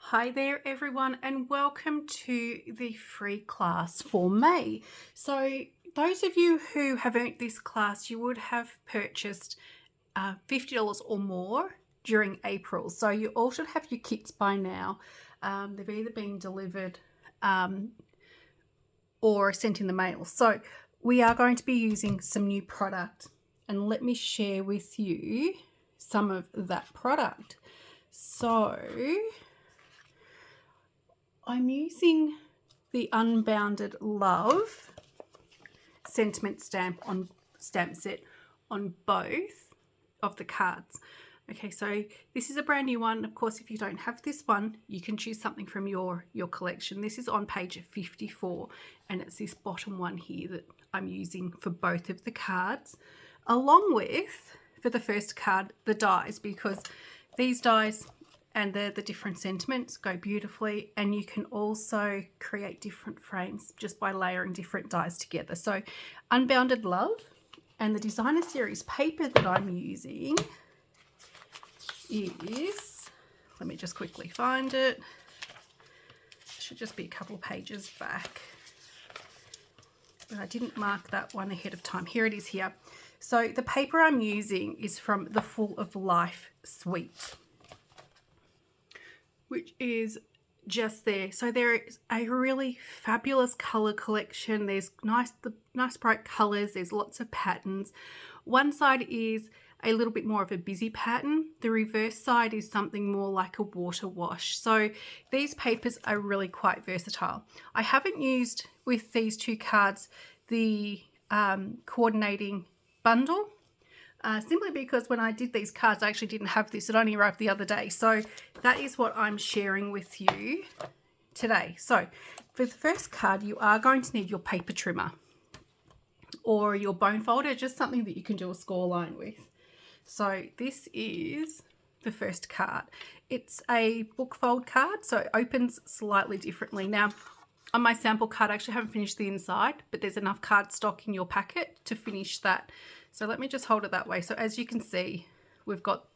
Hi there everyone, and welcome to the free class for May. So those of you who have earned this class, you would have purchased $50 or more during April. So you all should have your kits by now. They've either been delivered or sent in the mail. So we are going to be using some new product, and let me share with you some of that product. So I'm using the Unbounded Love sentiment stamp set on both of the cards. Okay, so this is a brand new one. Of course, if you don't have this one, you can choose something from your collection. This is on page 54, and it's this bottom one here that I'm using for both of the cards, along with, for the first card, the dies, because these dies and the different sentiments go beautifully, and you can also create different frames just by layering different dies together. So Unbounded Love, and the designer series paper that I'm using is, let me just quickly find it, should just be a couple pages back, but I didn't mark that one ahead of time. Here it is here. So the paper I'm using is from the Full of Life suite, which is just there. So there is a really fabulous color collection. There's nice bright colors. There's lots of patterns. One side is a little bit more of a busy pattern. The reverse side is something more like a water wash. So these papers are really quite versatile. I haven't used with these two cards the coordinating bundle, simply because when I did these cards, I actually didn't have this. It only arrived the other day. So that is what I'm sharing with you today. So for the first card, you are going to need your paper trimmer or your bone folder, just something that you can do a score line with. So this is the first card. It's a book fold card, so it opens slightly differently. Now, on my sample card, I actually haven't finished the inside, but there's enough cardstock in your packet to finish that. So let me just hold it that way. So as you can see, we've got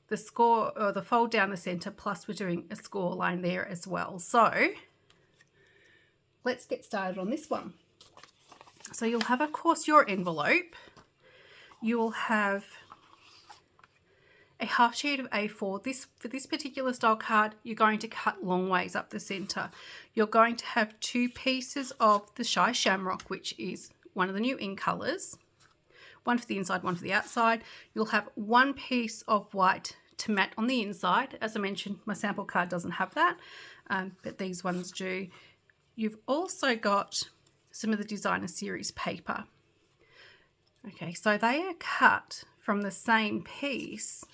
the score, or the fold down the center, plus we're doing a score line there as well. So let's get started on this one. So you'll have, of course, your envelope. You will have a half sheet of A4. For this particular style card, you're going to cut long ways up the center. You're going to have two pieces of the Shy Shamrock, which is one of the new in colors. One for the inside, one for the outside. You'll have one piece of white to matte on the inside. As I mentioned, my sample card doesn't have that, but these ones do. You've also got some of the designer series paper. Okay, so they are cut from the same piece,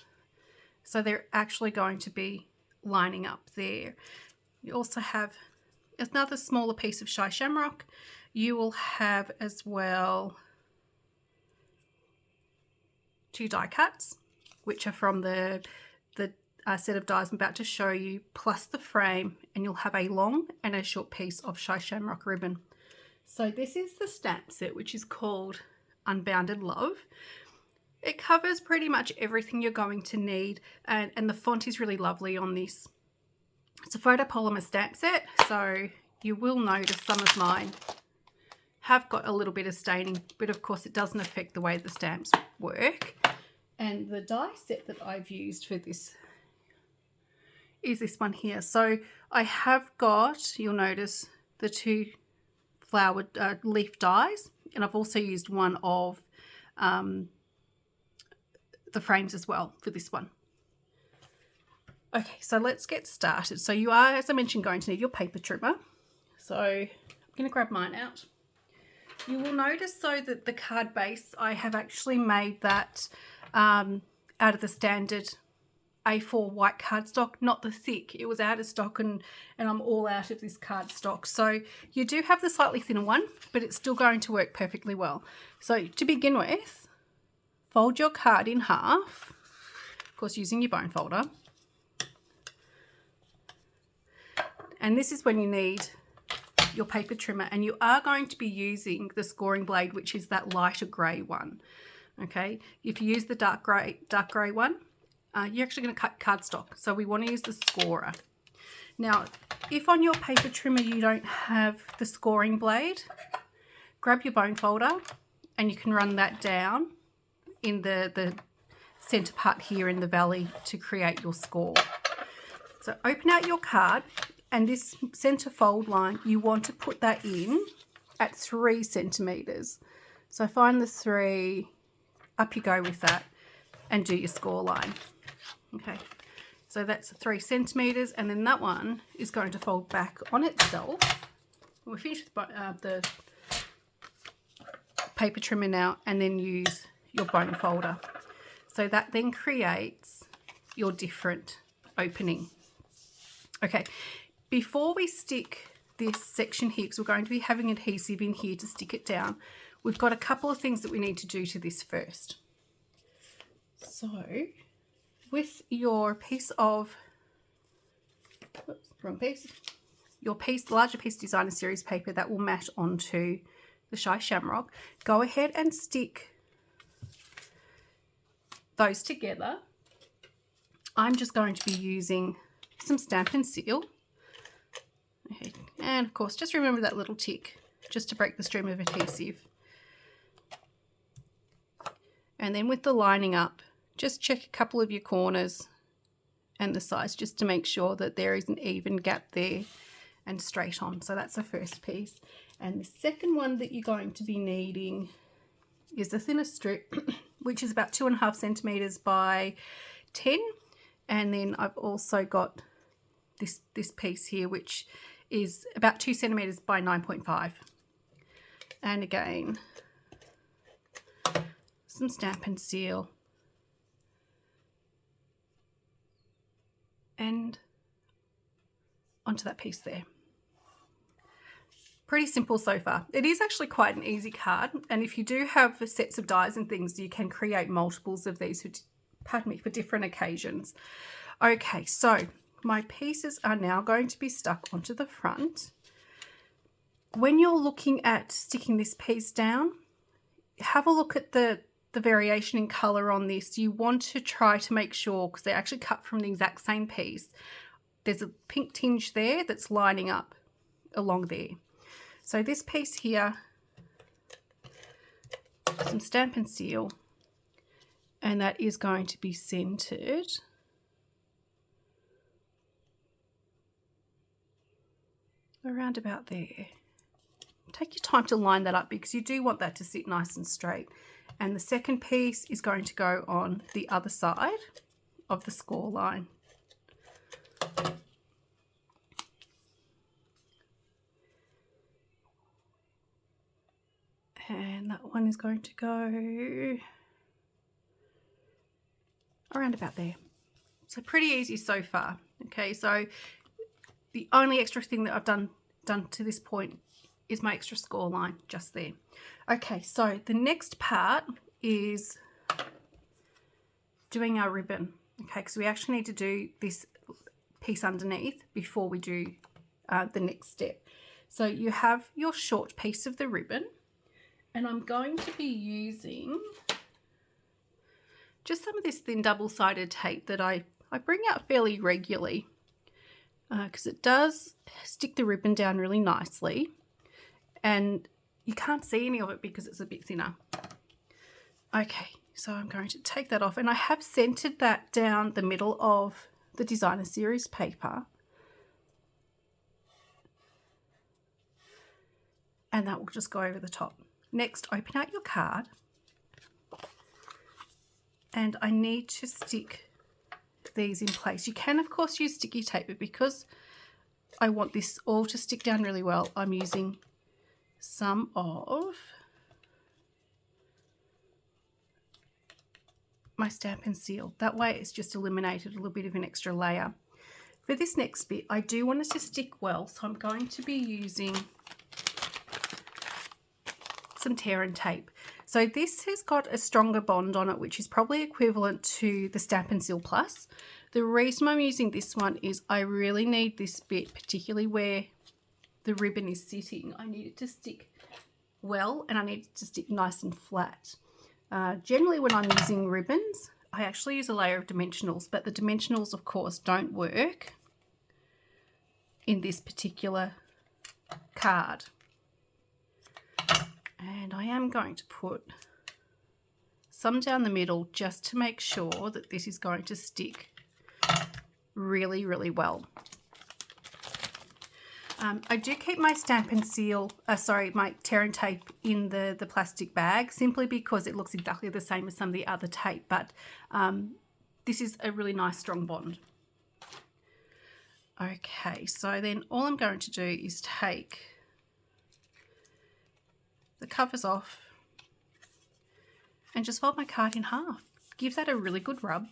so they're actually going to be lining up there. You also have another smaller piece of Shy Shamrock. You will have as well two die cuts, which are from the set of dies I'm about to show you, plus the frame, and you'll have a long and a short piece of Shy Shamrock ribbon. So this is the stamp set, which is called Unbounded Love. It covers pretty much everything you're going to need, and the font is really lovely on this. It's a photopolymer stamp set, so you will notice some of mine have got a little bit of staining, but of course it doesn't affect the way the stamps work. And the die set that I've used for this is this one here. So I have got, you'll notice, the two flowered leaf dies, and I've also used one of the frames as well for this one. Okay, so let's get started. So you are, as I mentioned, going to need your paper trimmer. So I'm going to grab mine out. You will notice though that the card base, I have actually made that out of the standard A4 white cardstock, not the thick. It was out of stock, and I'm all out of this cardstock. So you do have the slightly thinner one, but it's still going to work perfectly well. So to begin with, fold your card in half, of course using your bone folder. And this is when you need your paper trimmer, and you are going to be using the scoring blade, which is that lighter grey one. Okay, if you use the dark grey one, you're actually going to cut cardstock, so we want to use the scorer. Now, if on your paper trimmer you don't have the scoring blade, grab your bone folder and you can run that down in the center part here in the valley to create your score. So open out your card, and this center fold line, you want to put that in at 3 centimeters. So find the 3, up you go with that, and do your score line. Okay, so that's 3 centimeters, and then that one is going to fold back on itself. We'll finish the paper trimmer now, and then use your bone folder. So that then creates your different opening. Okay, before we stick this section here, because we're going to be having adhesive in here to stick it down, we've got a couple of things that we need to do to this first. So with your piece of, oops, wrong piece, your piece, larger piece designer series paper that will mat onto the Shy Shamrock, go ahead and stick those together. I'm just going to be using some Stampin' Seal. Okay. And of course, just remember that little tick just to break the stream of adhesive. And then with the lining up, just check a couple of your corners and the sides just to make sure that there is an even gap there and straight on. So that's the first piece. And the second one that you're going to be needing is the thinner strip, which is about 2.5 centimeters by 10. And then I've also got this piece here, which is about 2 centimeters by 9.5. And again, some Stampin' Seal. And onto that piece there. Pretty simple so far. It is actually quite an easy card, and if you do have sets of dies and things, you can create multiples of these for different occasions. Okay, so my pieces are now going to be stuck onto the front. When you're looking at sticking this piece down, have a look at the variation in colour on this. You want to try to make sure, because they're actually cut from the exact same piece, there's a pink tinge there that's lining up along there. So this piece here, some Stampin' Seal, and that is going to be centered around about there. Take your time to line that up because you do want that to sit nice and straight. And the second piece is going to go on the other side of the score line. And that one is going to go around about there. So pretty easy so far. Okay, so the only extra thing that I've done to this point is my extra score line just there. Okay, so the next part is doing our ribbon. Okay, because we actually need to do this piece underneath before we do the next step. So you have your short piece of the ribbon, and I'm going to be using just some of this thin double-sided tape that I bring out fairly regularly because it does stick the ribbon down really nicely, and you can't see any of it because it's a bit thinner. Okay, so I'm going to take that off, and I have centered that down the middle of the designer series paper, and that will just go over the top. Next, open out your card, and I need to stick these in place. You can of course use sticky tape, but because I want this all to stick down really well, I'm using some of my Stampin' Seal. That way it's just eliminated a little bit of an extra layer. For this next bit, I do want it to stick well, so I'm going to be using some tear and tape. So this has got a stronger bond on it, which is probably equivalent to the Stampin' Seal Plus. The reason I'm using this one is I really need this bit, particularly where the ribbon is sitting. I need it to stick well, and I need it to stick nice and flat. Generally when I'm using ribbons, I actually use a layer of dimensionals, but the dimensionals of course don't work in this particular card. And I am going to put some down the middle just to make sure that this is going to stick really, really well. I do keep my stamp and seal, my tear and tape in the plastic bag simply because it looks exactly the same as some of the other tape, but this is a really nice strong bond. Okay, so then all I'm going to do is take the covers off and just fold my card in half. Give that a really good rub,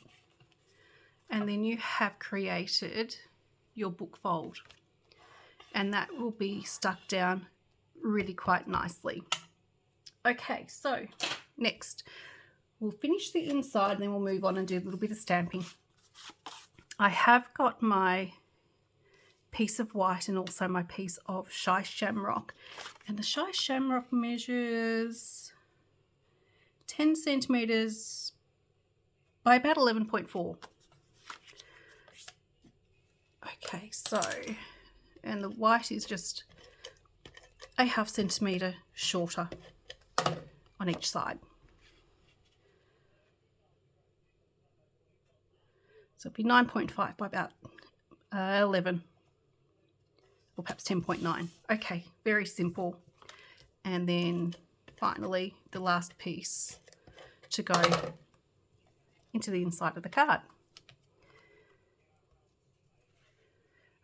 and then you have created your book fold, and that will be stuck down really quite nicely. Okay, so next we'll finish the inside and then we'll move on and do a little bit of stamping. I have got my piece of white and also my piece of Shy Shamrock, and the Shy Shamrock measures 10 centimeters by about 11.4. Okay, so, and the white is just a ½ centimetre shorter on each side. So it'll be 9.5 by about 11, or perhaps 10.9. Okay, very simple. And then finally the last piece to go into the inside of the card.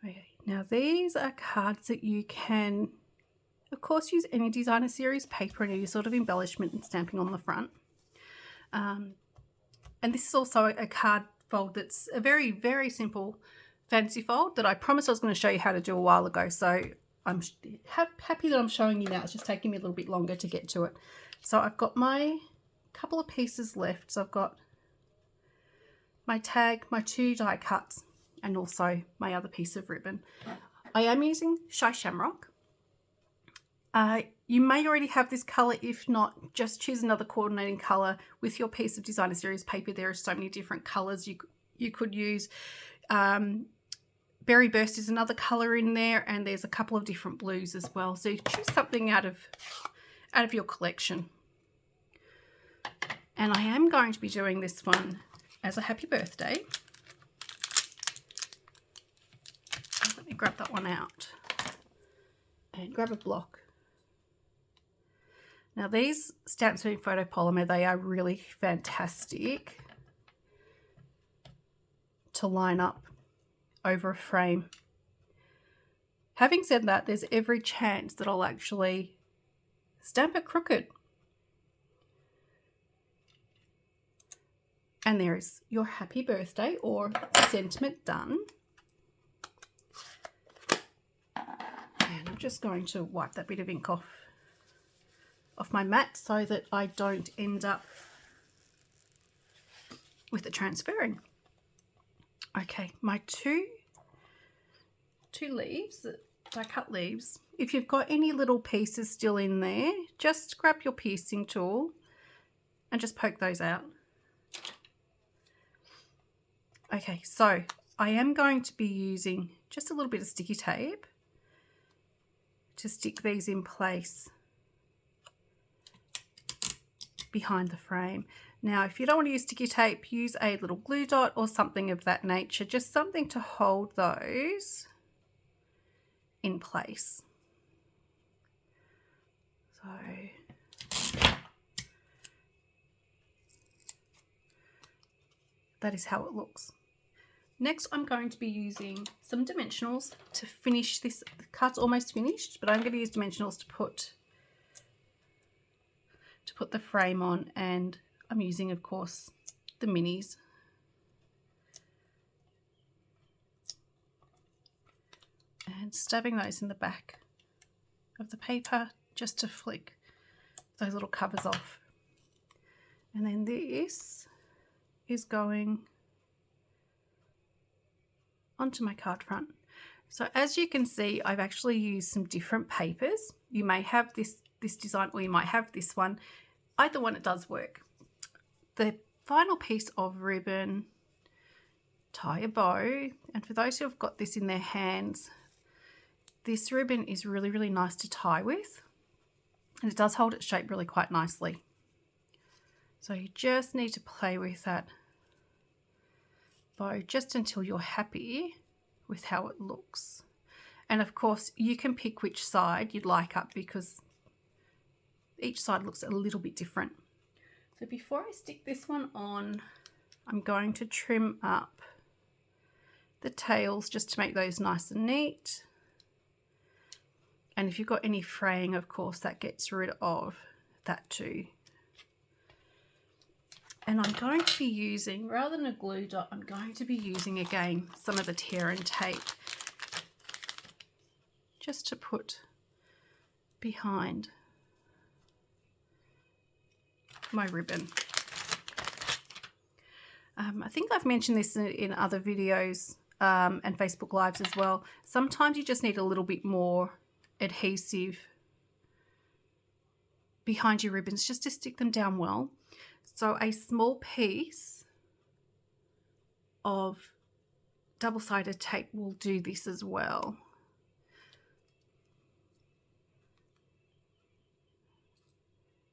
Okay, now these are cards that you can, of course, use any designer series paper and any sort of embellishment and stamping on the front. And this is also a card fold that's a very, very simple fancy fold that I promised I was going to show you how to do a while ago. So I'm happy that I'm showing you now. It's just taking me a little bit longer to get to it. So I've got my couple of pieces left. So I've got my tag, my 2 die cuts, and also my other piece of ribbon. I am using Shy Shamrock. You may already have this colour. If not, just choose another coordinating colour with your piece of designer series paper. There are so many different colours you could use. Berry Burst is another colour in there, and there's a couple of different blues as well. So choose something out of your collection. And I am going to be doing this one as a happy birthday. Let me grab that one out and grab a block. Now these stamps are in photopolymer. They are really fantastic to line up over a frame. Having said that, there's every chance that I'll actually stamp it crooked. And there is your happy birthday or sentiment done. And I'm just going to wipe that bit of ink off my mat so that I don't end up with it transferring. Okay, my two leaves, I cut leaves. If you've got any little pieces still in there, just grab your piercing tool and just poke those out. Okay, so I am going to be using just a little bit of sticky tape to stick these in place behind the frame. Now, if you don't want to use sticky tape, use a little glue dot or something of that nature, just something to hold those in place. So that is how it looks. Next, I'm going to be using some dimensionals to finish this. The card's almost finished, but I'm going to use dimensionals to put the frame on, and I'm using, of course, the minis. And stabbing those in the back of the paper just to flick those little covers off. And then this is going onto my card front. So as you can see, I've actually used some different papers. You may have this design, or you might have this one. Either one, it does work. The final piece of ribbon, tie a bow, and for those who have got this in their hands, this ribbon is really, really nice to tie with, and it does hold its shape really quite nicely. So you just need to play with that bow just until you're happy with how it looks. And of course you can pick which side you'd like up because each side looks a little bit different. So before I stick this one on, I'm going to trim up the tails just to make those nice and neat. And if you've got any fraying, of course, that gets rid of that too. And I'm going to be using, rather than a glue dot, I'm going to be using again some of the tear and tape just to put behind my ribbon. I think I've mentioned this in other videos and Facebook Lives as well. Sometimes you just need a little bit more adhesive behind your ribbons just to stick them down well. So a small piece of double-sided tape will do this as well.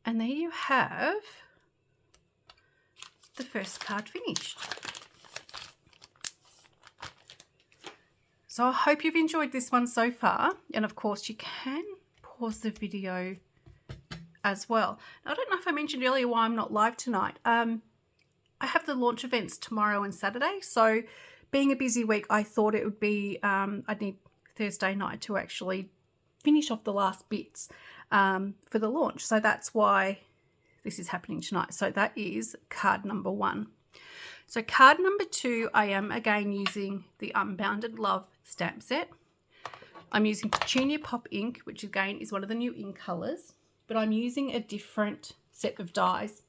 And there you have the first card finished. So I hope you've enjoyed this one so far. And of course you can pause the video as well. Now, I don't know if I mentioned earlier why I'm not live tonight. I have the launch events tomorrow and Saturday. So being a busy week, I thought it would be, I'd need Thursday night to actually finish off the last bits for the launch. So that's why this is happening tonight. So that is card number 1. So card number 2, I am again using the Unbounded Love stamp set. I'm using Petunia Pop ink, which again is one of the new ink colors, but I'm using a different set of dies.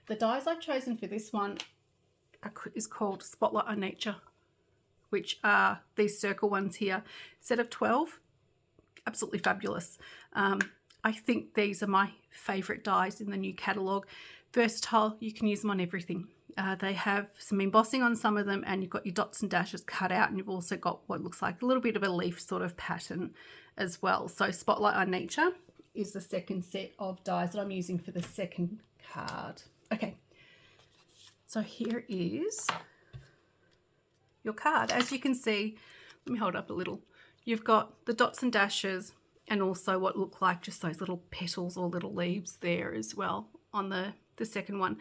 The dies I've chosen for this one is called Spotlight on Nature, which are these circle ones here. Set of 12, absolutely fabulous. I think these are my favorite dies in the new catalogue. Versatile, you can use them on everything. They have some embossing on some of them, and you've got your dots and dashes cut out, and you've also got what looks like a little bit of a leaf sort of pattern as well. So Spotlight on Nature is the second set of dies that I'm using for the second card. Okay, so here is your card. As you can see, let me hold up a little. You've got the dots and dashes and also what look like just those little petals or little leaves there as well on the second one.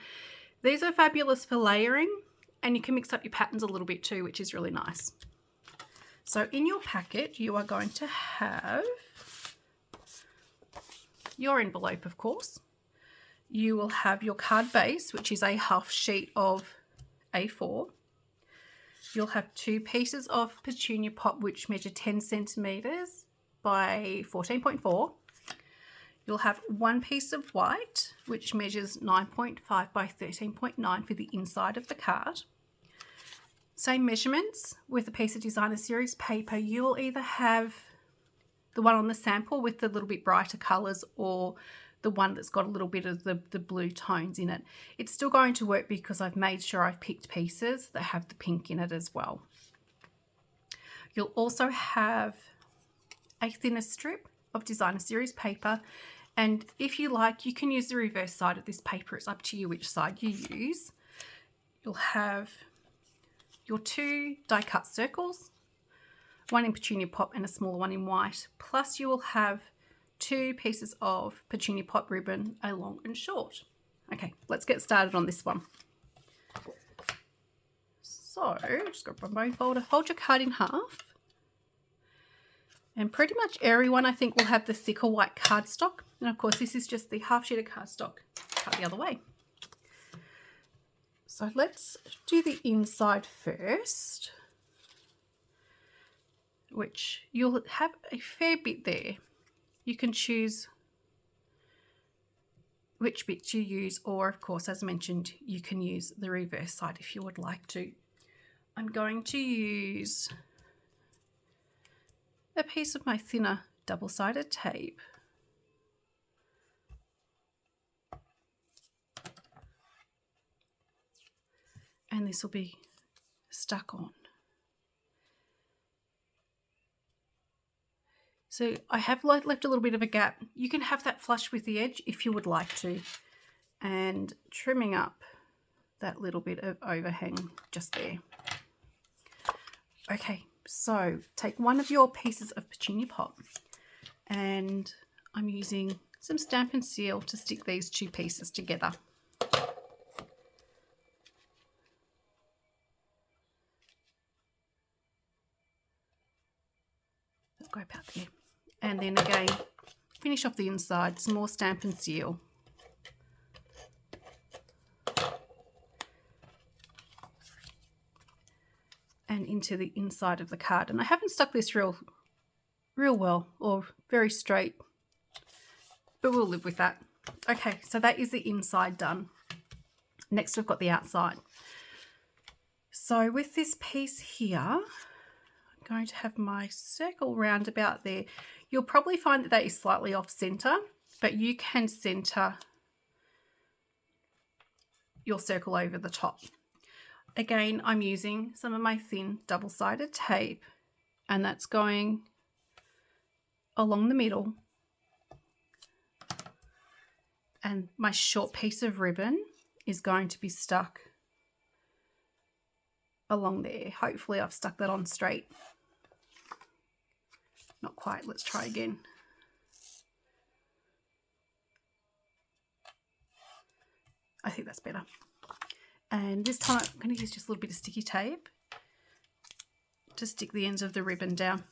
These are fabulous for layering, and you can mix up your patterns a little bit too, which is really nice. So in your packet, you are going to have your envelope, of course. You will have your card base, which is a half sheet of A4. You'll have 2 pieces of Petunia Pop, which measure 10 centimeters by 14.4. You'll have 1 piece of white, which measures 9.5 by 13.9 for the inside of the card. Same measurements with a piece of Designer Series paper. You will either have the one on the sample with the little bit brighter colours or the one that's got a little bit of the blue tones in it. It's still going to work because I've made sure I've picked pieces that have the pink in it as well. You'll also have a thinner strip of Designer Series paper, and if you like, you can use the reverse side of this paper. It's up to you which side you use. You'll have your 2 die cut circles, one in Petunia Pop and a smaller one in white, plus you will have 2 pieces of Petunia Pop ribbon, a long and short. Okay, let's get started on this one. So just grab my bone folder, fold your card in half. And pretty much everyone, I think, will have the thicker white cardstock. And of course, this is just the half sheet of cardstock cut the other way. So let's do the inside first, which you'll have a fair bit there. You can choose which bits you use, or of course, as mentioned, you can use the reverse side if you would like to. I'm going to use a piece of my thinner double-sided tape. And this will be stuck on. So I have left a little bit of a gap. You can have that flush with the edge if you would like to. And trimming up that little bit of overhang just there. Okay, so take one of your pieces of Petunia Pop, and I'm using some Stamp and Seal to stick these two pieces together. Go about there. And then again, finish off the inside, some more Stamp and Seal. And into the inside of the card. And I haven't stuck this real well or very straight, but we'll live with that. Okay, so that is the inside done. Next we've got the outside. So with this piece here, I'm going to have my circle round about there. You'll probably find that that is slightly off center, but you can center your circle over the top. Again, I'm using some of my thin double-sided tape, and that's going along the middle. And my short piece of ribbon is going to be stuck along there. Hopefully I've stuck that on straight. Not quite. Let's try again. I think that's better. And this time I'm going to use just a little bit of sticky tape to stick the ends of the ribbon down.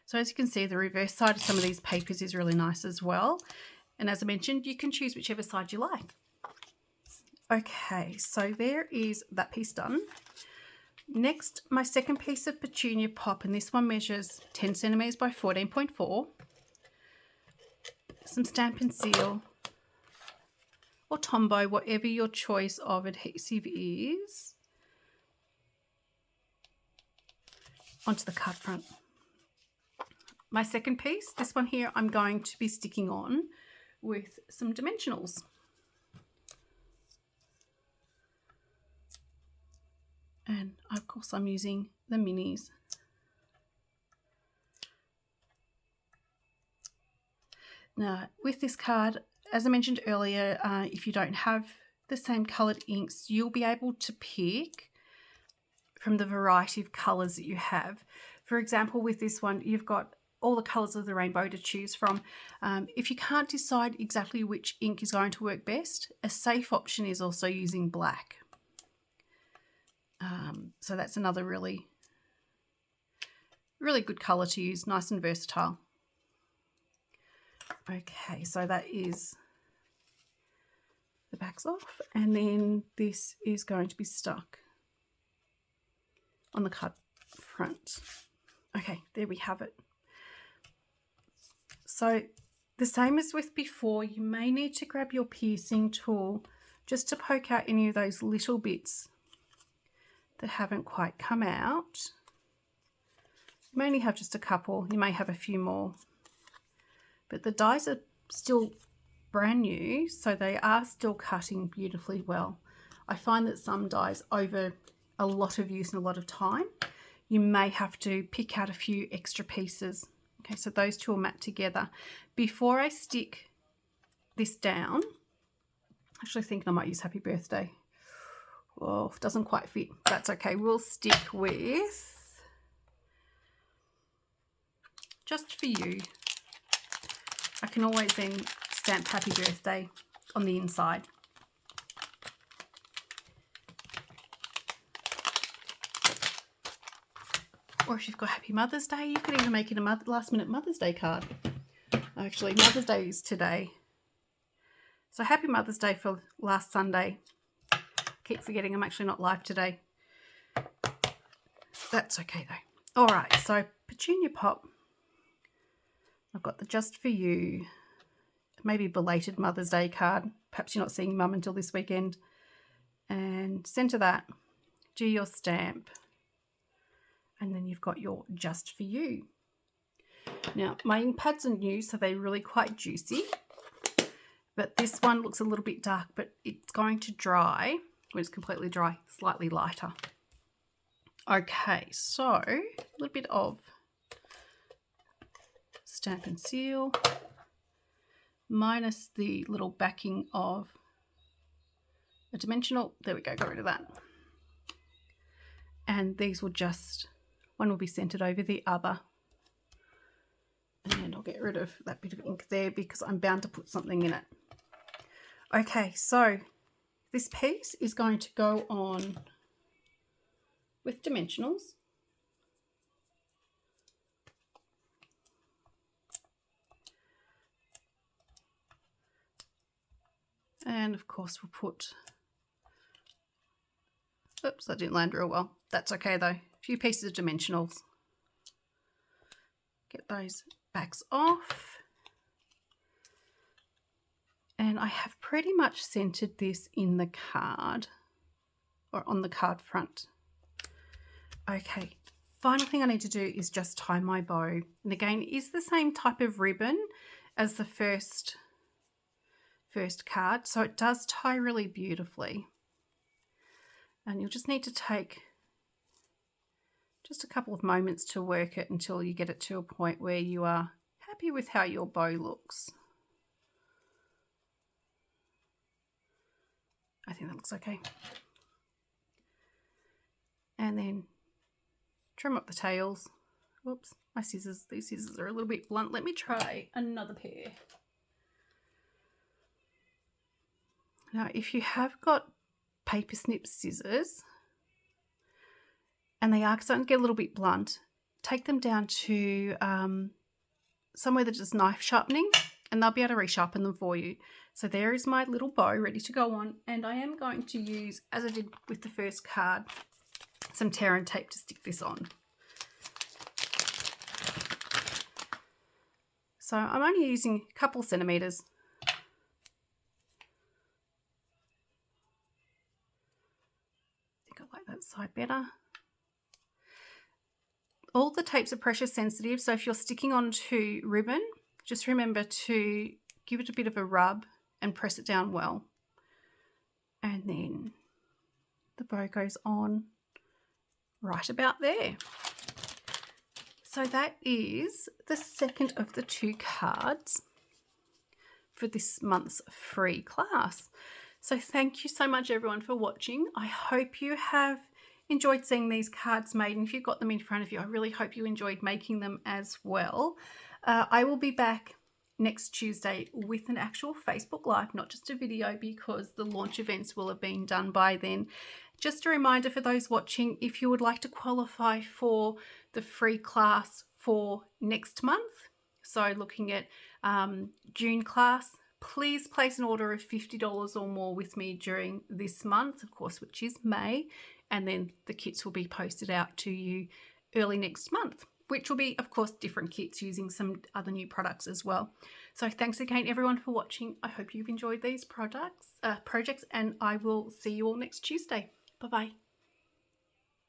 So as you can see, the reverse side of some of these papers is really nice as well. And as I mentioned, you can choose whichever side you like. Okay, so there is that piece done. Next, my second piece of Petunia Pop, and this one measures 10 centimeters by 14.4. Some Stamp and Seal or Tombow, whatever your choice of adhesive is, onto the card front. My second piece, this one here, I'm going to be sticking on with some dimensionals. And of course I'm using the minis. Now with this card, as I mentioned earlier, if you don't have the same coloured inks, you'll be able to pick from the variety of colours that you have. For example, with this one, you've got all the colours of the rainbow to choose from. If you can't decide exactly which ink is going to work best, a safe option is also using black. So that's another really good colour to use, nice and versatile. Okay, so that is the backs off, and then this is going to be stuck on the card front. Okay, there we have it. So the same as with before, you may need to grab your piercing tool just to poke out any of those little bits that haven't quite come out. You may only have just a couple, you may have a few more. But the dies are still brand new, so they are still cutting beautifully well. I find that some dies, over a lot of use and a lot of time, you may have to pick out a few extra pieces. Okay, so those two will map together. Before I stick this down, actually thinking I might use Happy Birthday. Oh, doesn't quite fit. That's okay. We'll stick with Just For You. I can always then stamp Happy Birthday on the inside. Or if you've got Happy Mother's Day, you could even make it a last minute Mother's Day card. Actually, Mother's Day is today. So happy Mother's Day for last Sunday. Keep forgetting I'm actually not live today. That's okay though. All right, so Petunia Pop. I've got the Just For You, maybe belated Mother's Day card. Perhaps you're not seeing Mum until this weekend. And centre that, do your stamp. And then you've got your Just For You. Now, my ink pads are new, so they're really quite juicy. But this one looks a little bit dark, but it's going to dry, when it's completely dry, slightly lighter. Okay, so a little bit of Stampin' Seal, minus the little backing of a dimensional. There we go, got rid of that. And these will just, one will be centered over the other. And I'll get rid of that bit of ink there because I'm bound to put something in it. Okay, so this piece is going to go on with dimensionals. And of course we'll put, oops, that didn't land real well. That's okay though. A few pieces of dimensionals. Get those backs off. And I have pretty much centered this in the card, or on the card front. Okay, final thing I need to do is just tie my bow. And again, it is the same type of ribbon as the first card, so it does tie really beautifully. And you'll just need to take just a couple of moments to work it until you get it to a point where you are happy with how your bow looks. I think that looks okay. And then trim up the tails. Whoops, my scissors, these scissors are a little bit blunt. Let me try another pair. Now, if you have got paper snip scissors and they are starting to get a little bit blunt, take them down to somewhere that does knife sharpening and they'll be able to resharpen them for you. So there is my little bow ready to go on, and I am going to use, as I did with the first card, some tear and tape to stick this on. So I'm only using a couple centimetres. I think I like that side better. All the tapes are pressure sensitive, so if you're sticking onto ribbon, just remember to give it a bit of a rub and press it down well. And then the bow goes on right about there. So that is the second of the 2 cards for this month's free class. So thank you so much everyone for watching. I hope you have enjoyed seeing these cards made, and if you've got them in front of you, I really hope you enjoyed making them as well. I will be back next Tuesday with an actual Facebook Live, not just a video, because the launch events will have been done by then. Just a reminder for those watching, if you would like to qualify for the free class for next month, so looking at June class, please place an order of $50 or more with me during this month, of course, which is May, and then the kits will be posted out to you early next month, which will be, of course, different kits using some other new products as well. So thanks again, everyone, for watching. I hope you've enjoyed these projects, and I will see you all next Tuesday. Bye-bye.